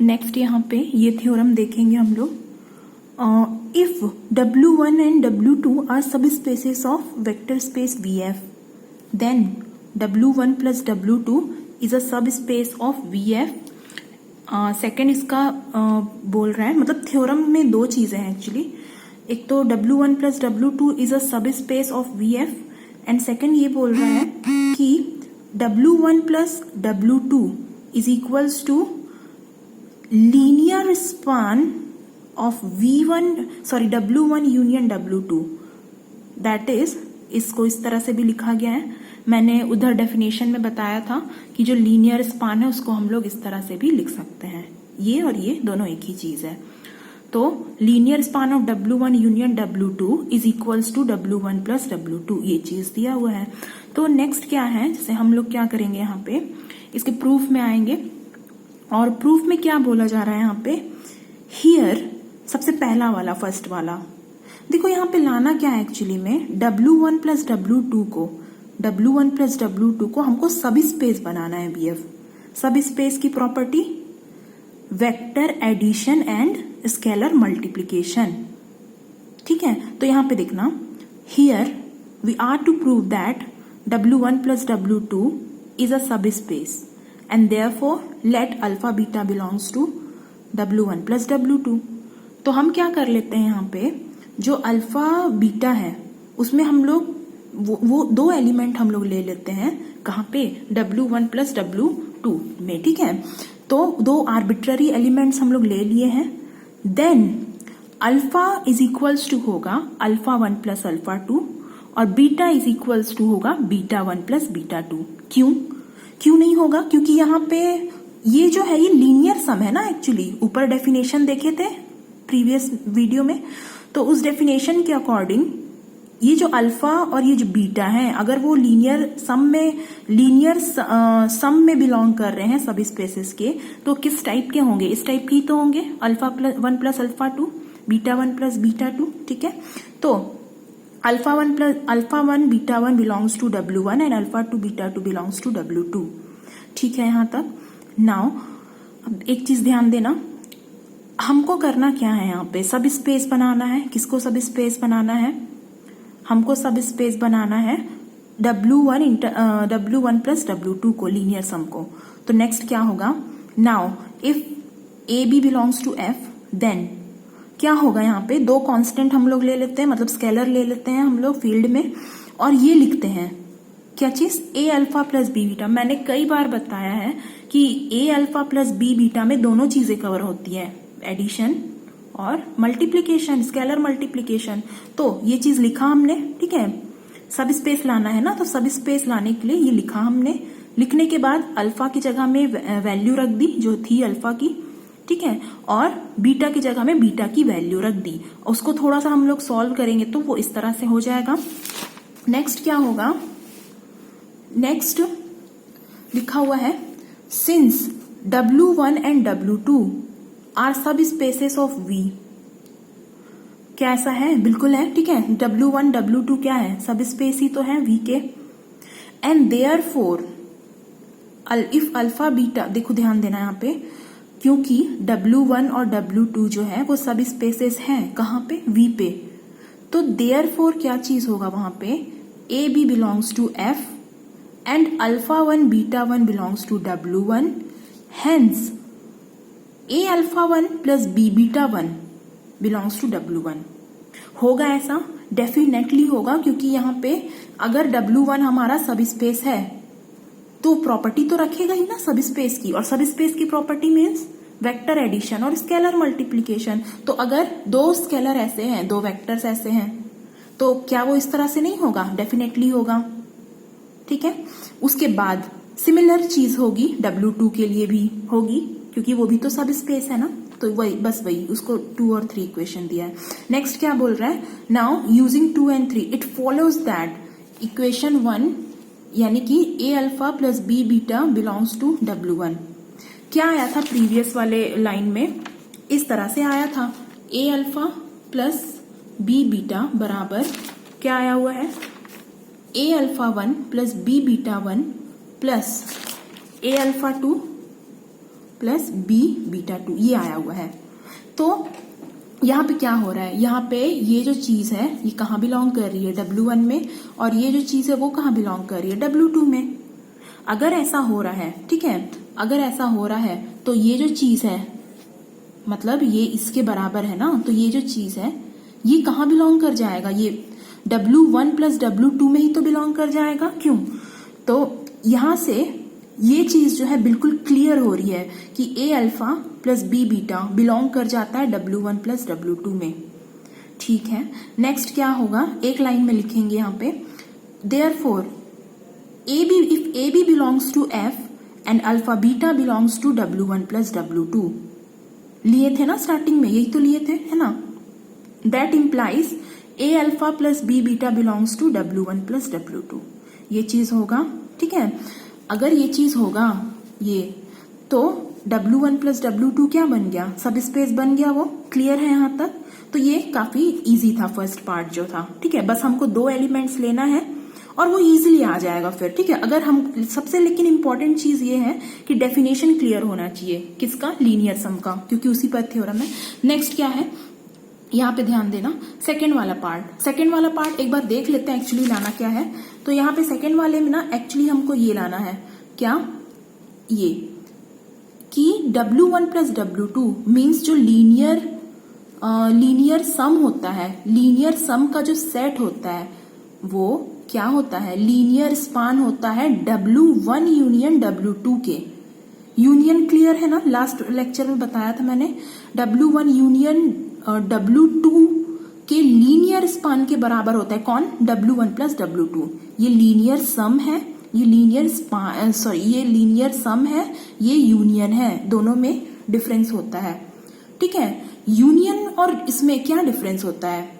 Next यहाँ पे ये थ्योरम देखेंगे हम लोग। If W1 and W2 are सब spaces of vector space VF, then W1 plus W2 is a सब स्पेस ऑफ VF। सेकेंड इसका बोल रहा है, मतलब थ्योरम में दो चीजें हैं एक्चुअली। एक तो W1 plus W2 is a सब space of VF, and second ये बोल रहा है कि W1 plus W2 is equals to linear span of W1 union W2। That is, इसको इस तरह से भी लिखा गया है, मैंने उधर डेफिनेशन में बताया था कि जो लीनियर स्पान है उसको हम लोग इस तरह से भी लिख सकते हैं। ये और ये दोनों एक ही चीज है। तो linear span of W1 union W2 is equals to W1 plus W2, ये चीज दिया हुआ है। तो नेक्स्ट क्या है, जैसे हम लोग क्या करेंगे यहाँ पे, इसके प्रूफ में आएंगे। और प्रूफ में क्या बोला जा रहा है यहाँ पे, हियर सबसे पहला वाला, फर्स्ट वाला देखो, यहाँ पे लाना क्या है एक्चुअली में, W1 प्लस W2 को हमको सब स्पेस बनाना है BF। सब स्पेस की property vector addition and scalar multiplication, ठीक है। तो यहां पे देखना, here we are to prove that W1 plus W2 is a सब space and therefore let alpha beta belongs to W1 plus W2। तो हम क्या कर लेते हैं, यहाँ पे जो अल्फा बीटा है उसमें हम लोग वो दो एलिमेंट हम लोग ले लेते हैं, कहाँ पे, W1 प्लस W2 में, ठीक है। तो दो आर्बिट्ररी एलिमेंट्स हम लोग ले लिए हैं। Then alpha is equals to होगा α1 प्लस α2 और बीटा इज इक्वल्स टू होगा β1 प्लस β2। क्यों नहीं होगा, क्योंकि यहाँ पे ये जो है ये लीनियर सम है ना एक्चुअली। ऊपर डेफिनेशन देखे थे प्रीवियस वीडियो में, तो उस डेफिनेशन के अकॉर्डिंग ये जो अल्फा और ये जो बीटा है, अगर वो लीनियर सम में बिलोंग कर रहे हैं सब स्पेसेस के, तो किस टाइप के होंगे, इस टाइप के तो होंगे, α1 प्लस α2, β1 प्लस β2, ठीक है। तो α1 β1 belongs to W1 and α2 β2 belongs to W2, ठीक है यहाँ तक। नाउ अब एक चीज ध्यान देना, हमको करना क्या है, यहाँ पे सब स्पेस बनाना है। किसको सब स्पेस बनाना है, हमको सब स्पेस बनाना है W1 प्लस W2 को, लीनियर सम को। तो नेक्स्ट क्या होगा, now if AB belongs to F, then क्या होगा, यहाँ पे दो कांस्टेंट हम लोग ले लेते हैं, मतलब स्केलर ले लेते हैं हम लोग फील्ड में, और ये लिखते हैं क्या चीज, A alpha plus B beta. मैंने कई बार बताया है कि A alpha plus B beta में दोनों चीजें कवर होती है, एडिशन और मल्टीप्लीकेशन, स्केलर मल्टीप्लीकेशन। तो ये चीज लिखा हमने, ठीक है। सब स्पेस लाना है ना, तो सब स्पेस लाने के लिए ये लिखा हमने। लिखने के बाद अल्फा की जगह में वैल्यू रख दी जो थी अल्फा की, ठीक है, और बीटा की जगह में बीटा की वैल्यू रख दी। उसको थोड़ा सा हम लोग सॉल्व करेंगे तो वो इस तरह से हो जाएगा। नेक्स्ट क्या होगा, नेक्स्ट लिखा हुआ है, since W1 and W2 are सब स्पेसेस ऑफ V। क्या ऐसा है, बिल्कुल है, ठीक है। W1 W2 क्या है, सब स्पेस ही तो है V के। And therefore if alpha beta, देखो ध्यान देना यहाँ पे, क्योंकि W1 और W2 जो है वो सब स्पेसेस हैं, कहाँ पे, V पे। तो देयरफॉर क्या चीज होगा वहां पे, AB belongs to F and α1 β1 belongs to W1, hence A α1 plus B β1 belongs to W1। होगा ऐसा, डेफिनेटली होगा, क्योंकि यहाँ पे अगर W1 हमारा सब स्पेस है तो प्रॉपर्टी तो रखेगा ही ना सब स्पेस की, और सब स्पेस की प्रॉपर्टी मीन्स वेक्टर एडिशन और स्केलर मल्टीप्लीकेशन। तो अगर दो स्केलर ऐसे हैं, दो वेक्टर्स ऐसे हैं, तो क्या वो इस तरह से नहीं होगा, डेफिनेटली होगा, ठीक है। उसके बाद सिमिलर चीज होगी W2 के लिए भी होगी, क्योंकि वो भी तो सब स्पेस है ना। तो वही, बस वही, उसको 2 और 3 इक्वेशन दिया है। नेक्स्ट क्या बोल रहा है, now using 2 and 3 it follows that equation 1 यानी कि A alpha plus B beta belongs to W1। क्या आया था प्रीवियस वाले लाइन में, इस तरह से आया था, A alpha plus B beta बराबर क्या आया हुआ है, A alpha 1 plus B beta 1 plus A alpha 2 plus B beta 2 ये आया हुआ है। तो यहाँ पे क्या हो रहा है, यहाँ पे ये जो चीज है ये कहाँ बिलोंग कर रही है, W1 में, और ये जो चीज है वो कहाँ बिलोंग कर रही है, W2 में। अगर ऐसा हो रहा है, ठीक है, अगर ऐसा हो रहा है तो ये जो चीज है, मतलब ये इसके बराबर है ना, तो ये जो चीज है ये कहाँ बिलोंग कर जाएगा, ये W1 प्लस W2 में ही तो बिलोंग कर जाएगा। क्यों? तो यहां से ये चीज जो है बिल्कुल क्लियर हो रही है कि A alpha plus B beta belong कर जाता है W1 प्लस W2 में। ठीक है, नेक्स्ट क्या होगा, एक लाइन में लिखेंगे यहाँ पे, therefore if AB belongs to F and alpha beta belongs to W1 plus W2, लिए थे ना स्टार्टिंग में, यही तो लिए थे, है ना। That implies A alpha plus B beta belongs to W1 plus W2, ये चीज होगा। ठीक है, अगर ये चीज होगा ये, तो W1 प्लस W2 क्या बन गया, सब स्पेस बन गया। वो क्लियर है यहाँ तक? तो ये काफी इजी था फर्स्ट पार्ट जो था। ठीक है, बस हमको 2 एलिमेंट्स लेना है और वो इजीली आ जाएगा फिर। ठीक है, अगर हम सबसे लेकिन इंपॉर्टेंट चीज ये है कि डेफिनेशन क्लियर होना चाहिए, किसका, लीनियर सम का, क्योंकि उसी पर थ्योरम है। नेक्स्ट क्या है, यहाँ पे ध्यान देना, सेकेंड वाला पार्ट एक बार देख लेते हैं एक्चुअली लाना क्या है। तो यहाँ पे सेकेंड वाले में ना एक्चुअली हमको ये लाना है, क्या, ये कि W1 प्लस W2 मीन्स जो लीनियर सम होता है, लीनियर सम का जो सेट होता है वो क्या होता है, लीनियर स्पान होता है W1 यूनियन W2 के। यूनियन क्लियर है ना, लास्ट लेक्चर में बताया था मैंने, W1 यूनियन W2 के लीनियर स्पान के बराबर होता है कौन, W1 प्लस W2। ये लीनियर सम है, ये लीनियर सम है, ये यूनियन है, दोनों में डिफरेंस होता है। ठीक है, यूनियन और इसमें क्या डिफरेंस होता है,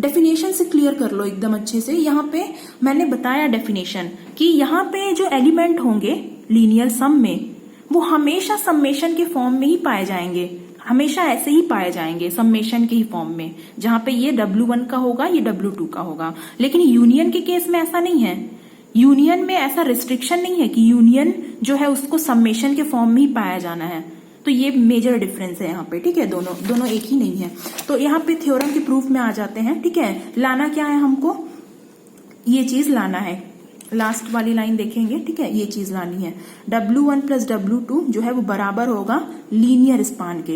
डेफिनेशन से क्लियर कर लो एकदम अच्छे से। यहाँ पे मैंने बताया डेफिनेशन कि यहाँ पे जो एलिमेंट होंगे लीनियर सम में वो हमेशा समेशन के फॉर्म में ही पाए जाएंगे, हमेशा ऐसे ही पाए जाएंगे समेशन के ही फॉर्म में, जहां पे ये W1 का होगा, ये W2 का होगा। लेकिन यूनियन के केस में ऐसा नहीं है, यूनियन में ऐसा रिस्ट्रिक्शन नहीं है कि यूनियन जो है उसको समेशन के फॉर्म में ही पाया जाना है। तो ये मेजर डिफरेंस है यहाँ पे। ठीक है, दोनों एक ही नहीं है। तो यहाँ पे थ्योरम के प्रूफ में आ जाते हैं। ठीक है, लाना क्या है हमको, ये चीज लाना है, लास्ट वाली लाइन देखेंगे। ठीक है, ये चीज लानी है, W1 प्लस W2 जो है वो बराबर होगा लीनियर स्पान के।